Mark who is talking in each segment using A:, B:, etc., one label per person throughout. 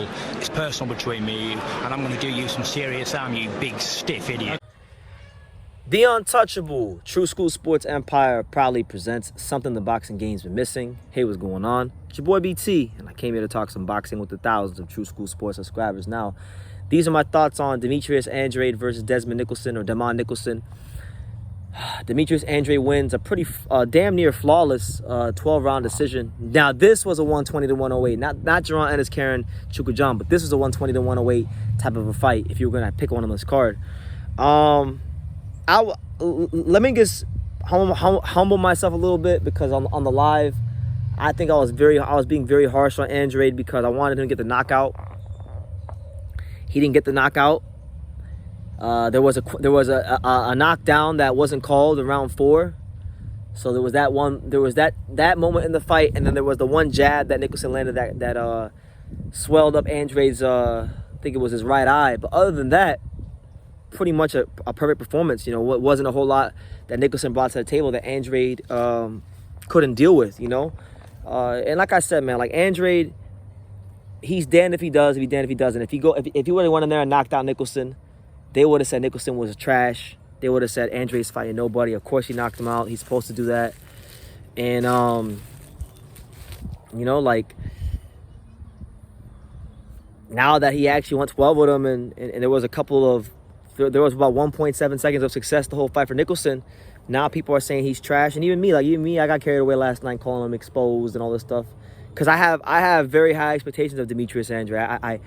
A: personal. It's personal between me and you, and I'm going to do you some serious harm, you big stiff idiot.
B: The Untouchable True School Sports Empire proudly presents something the boxing game's been missing. Hey, what's going on? It's your boy BT, and I came here to talk some boxing with the thousands of True School Sports subscribers. Now, these are my thoughts on Demetrius Andrade versus Demond Nicholson. Demetrius Andrade wins a pretty damn near flawless 12-round decision. Now, this was a 120 to 108, not Jermall Ennis, Karen Chukwujam, but this was a 120 to 108 type of a fight. If you were gonna pick one on this card, let me just humble myself a little bit, because on the live, I think I was being very harsh on Andrade because I wanted him to get the knockout. He didn't get the knockout. There was a knockdown that wasn't called in round 4. So there was that moment in the fight, and then there was the one jab that Nicholson landed that swelled up Andrade's I think it was his right eye. But other than that, pretty much a perfect performance. You know, it wasn't a whole lot that Nicholson brought to the table that Andrade couldn't deal with, you know. And like I said, man, like Andrade, he's damned if he does, if he's damned if he doesn't. If he would have went in there and knocked out Nicholson, they would have said Nicholson was trash. They would have said Andrade's fighting nobody. Of course he knocked him out. He's supposed to do that. And you know, like, now that he actually went 12 with him, and there was about 1.7 seconds of success the whole fight for Nicholson. Now people are saying he's trash, and even me, I got carried away last night calling him exposed and all this stuff, because I have very high expectations of Demetrius Andrade.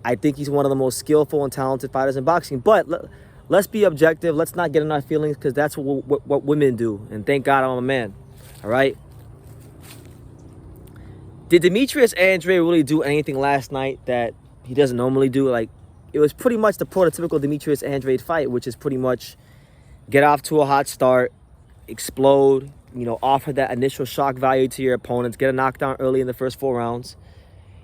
B: I think he's one of the most skillful and talented fighters in boxing. But let's be objective. Let's not get in our feelings, because that's what women do. And thank God I'm a man. All right. Did Demetrius Andrade really do anything last night that he doesn't normally do? Like, it was pretty much the prototypical Demetrius Andrade fight, which is pretty much get off to a hot start, explode, you know, offer that initial shock value to your opponents, get a knockdown early in the first 4 rounds.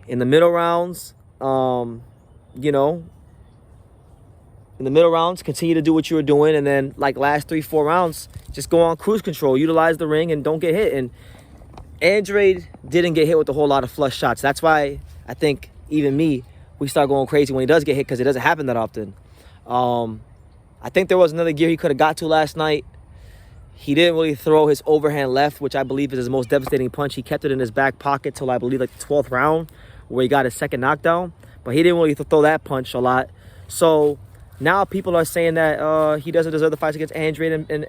B: In the middle rounds, you know, continue to do what you were doing, and then like last 3-4 rounds, just go on cruise control, utilize the ring, and don't get hit. And Andrade didn't get hit with a whole lot of flush shots. That's why I think even me, we start going crazy when he does get hit, because it doesn't happen that often. I think there was another gear he could have got to last night. He didn't really throw his overhand left, which I believe is his most devastating punch. He kept it in his back pocket till I believe like the 12th round, where he got his second knockdown. But he didn't really throw that punch a lot. So now people are saying that he doesn't deserve the fights against Andrade and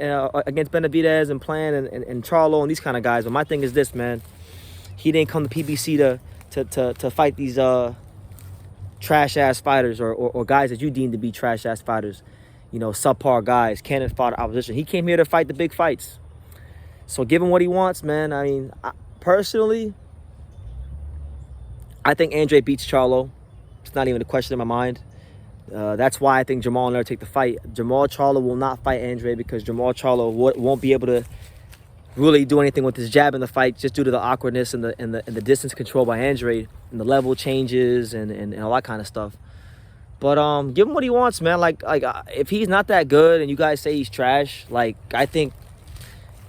B: against Benavidez and Plan and Charlo and these kind of guys. But my thing is this, man. He didn't come to PBC to fight these trash-ass fighters or guys that you deem to be trash-ass fighters. You know, subpar guys, cannon fodder opposition. He came here to fight the big fights. So give him what he wants, man. I mean, personally, I think Andrade beats Charlo. It's not even a question in my mind. That's why I think Jermall will never take the fight. Charlo will not fight Andrade, because Charlo won't be able to really do anything with his jab in the fight, just due to the awkwardness and the distance control by Andrade and the level changes and all that kind of stuff. But give him what he wants, man. Like if he's not that good and you guys say he's trash, like, I think,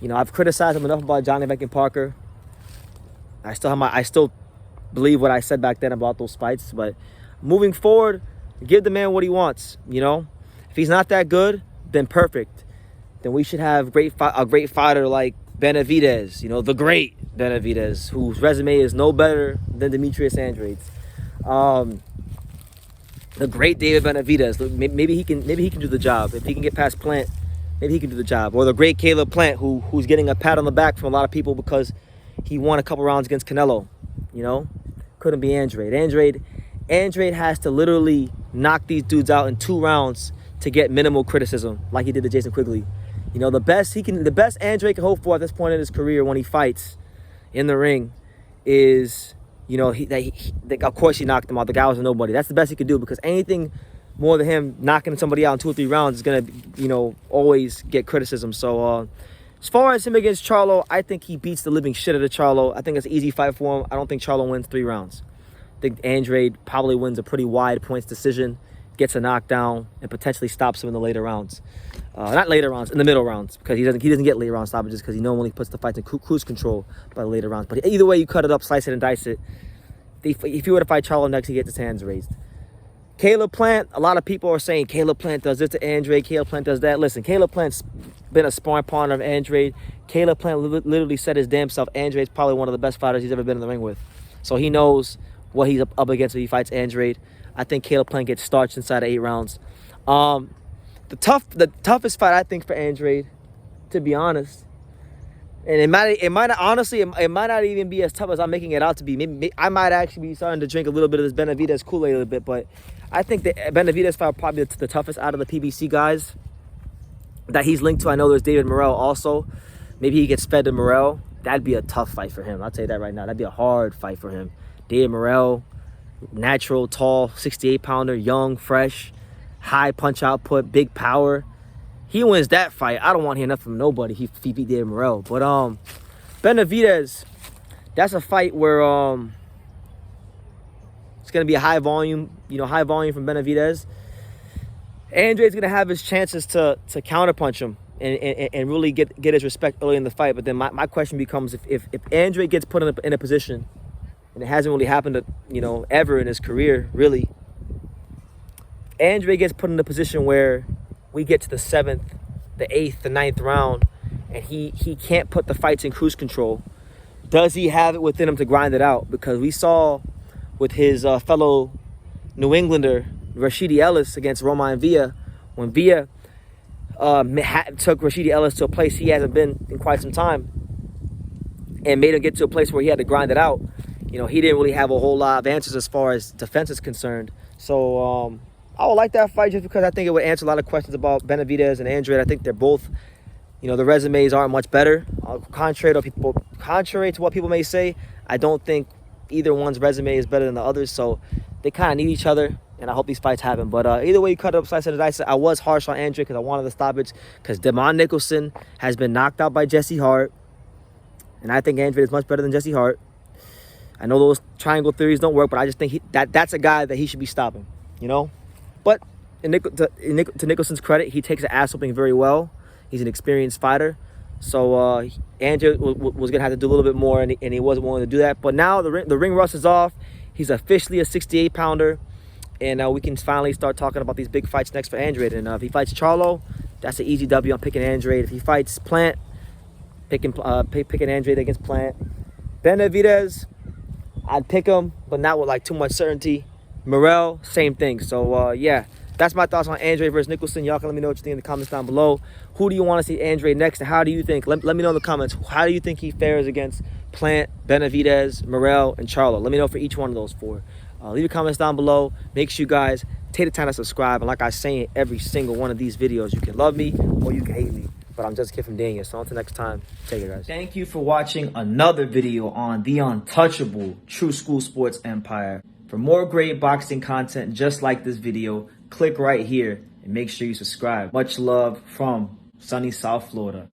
B: you know, I've criticized him enough about Johnny Beck and Parker. I still believe what I said back then about those fights, but moving forward, give the man what he wants. You know, if he's not that good, then perfect. Then we should have a great fighter like Benavidez. You know, the great Benavidez, whose resume is no better than Demetrius Andrade's. The great David Benavidez. Maybe he can do the job. If he can get past Plant, maybe he can do the job. Or the great Caleb Plant, who's getting a pat on the back from a lot of people because he won a couple rounds against Canelo. You know, couldn't be Andrade. Andrade has to literally knock these dudes out in 2 rounds to get minimal criticism, like he did to Jason Quigley. You know, the best Andrade can hope for at this point in his career when he fights in the ring is, you know, of course he knocked him out. The guy was a nobody. That's the best he could do, because anything more than him knocking somebody out in 2 or 3 rounds is gonna, you know, always get criticism. So as far as him against Charlo, I think he beats the living shit out of Charlo. I think it's an easy fight for him. I don't think Charlo wins 3 rounds. I think Andrade probably wins a pretty wide points decision, gets a knockdown, and potentially stops him in the later rounds. Not later rounds, in the middle rounds, because he doesn't get later round stoppages, because he normally puts the fights in cruise control by the later rounds. But either way you cut it up, slice it and dice it, if he were to fight Charlo next, he gets his hands raised. Caleb Plant, a lot of people are saying Caleb Plant does this to Andrade, Caleb Plant does that. Listen, Caleb Plant's been a sparring partner of Andrade. Caleb Plant literally said his damn self, Andrade's probably one of the best fighters he's ever been in the ring with. So he knows what he's up against if he fights Andrade. I think Caleb Plant gets starched inside of 8 rounds. The toughest fight, I think, for Andrade, to be honest, and it might not even be as tough as I'm making it out to be. Maybe I might actually be starting to drink a little bit of this Benavidez Kool-Aid a little bit, but I think the Benavidez fight probably the toughest out of the PBC guys that he's linked to. I know there's David Morrell also. Maybe he gets fed to Morrell. That'd be a tough fight for him. I'll tell you that right now. That'd be a hard fight for him. David Morrell, natural, tall, 68-pounder, young, fresh, high punch output, big power. He wins that fight. I don't want to hear nothing from nobody. He beat David Morrell. But Benavidez, that's a fight where it's gonna be a high volume from Benavidez. Andrade's gonna have his chances to counterpunch him and really get his respect early in the fight. But then my question becomes, if Andrade gets put in a position, and it hasn't really happened to, ever in his career, really. Andrade gets put in a position where we get to the 7th, the 8th, the 9th round, and he can't put the fights in cruise control. Does he have it within him to grind it out? Because we saw with his fellow New Englander, Rashidi Ellis, against Romain Villa, when Villa took Rashidi Ellis to a place he hasn't been in quite some time and made him get to a place where he had to grind it out. He didn't really have a whole lot of answers as far as defense is concerned. So I would like that fight just because I think it would answer a lot of questions about Benavidez and Andrade. I think they're both, the resumes aren't much better. Contrary to what people may say, I don't think either one's resume is better than the other's. So they kind of need each other, and I hope these fights happen. But either way you cut it up, slice it, and dice it. I was harsh on Andrade because I wanted the stoppage because Demond Nicholson has been knocked out by Jesse Hart, and I think Andrade is much better than Jesse Hart. I know those triangle theories don't work, but I just think that's a guy that he should be stopping, But to Nicholson's credit, he takes the ass whooping very well. He's an experienced fighter. So Andrew was going to have to do a little bit more, and he wasn't willing to do that. But now the ring rust is off. He's officially a 68-pounder. And we can finally start talking about these big fights next for Andrade. And if he fights Charlo, that's an easy W. I'm picking Andrade. If he fights Plant, picking Andrade against Plant. Benavidez, I'd pick him, but not with too much certainty. Morrell, same thing. So yeah, that's my thoughts on Andrade versus Nicholson. Y'all can let me know what you think in the comments down below. Who do you want to see Andrade next, and how do you think? Let me know in the comments. How do you think he fares against Plant, Benavidez, Morrell, and Charlo? Let me know for each one of those 4. Leave your comments down below. Make sure you guys take the time to subscribe. And like I say in every single one of these videos, you can love me or you can hate me. But I'm just a kid from Daniel. So until next time, take care, guys. Thank you for watching another video on the untouchable True School Sports Empire. For more great boxing content just like this video, click right here and make sure you subscribe. Much love from sunny South Florida.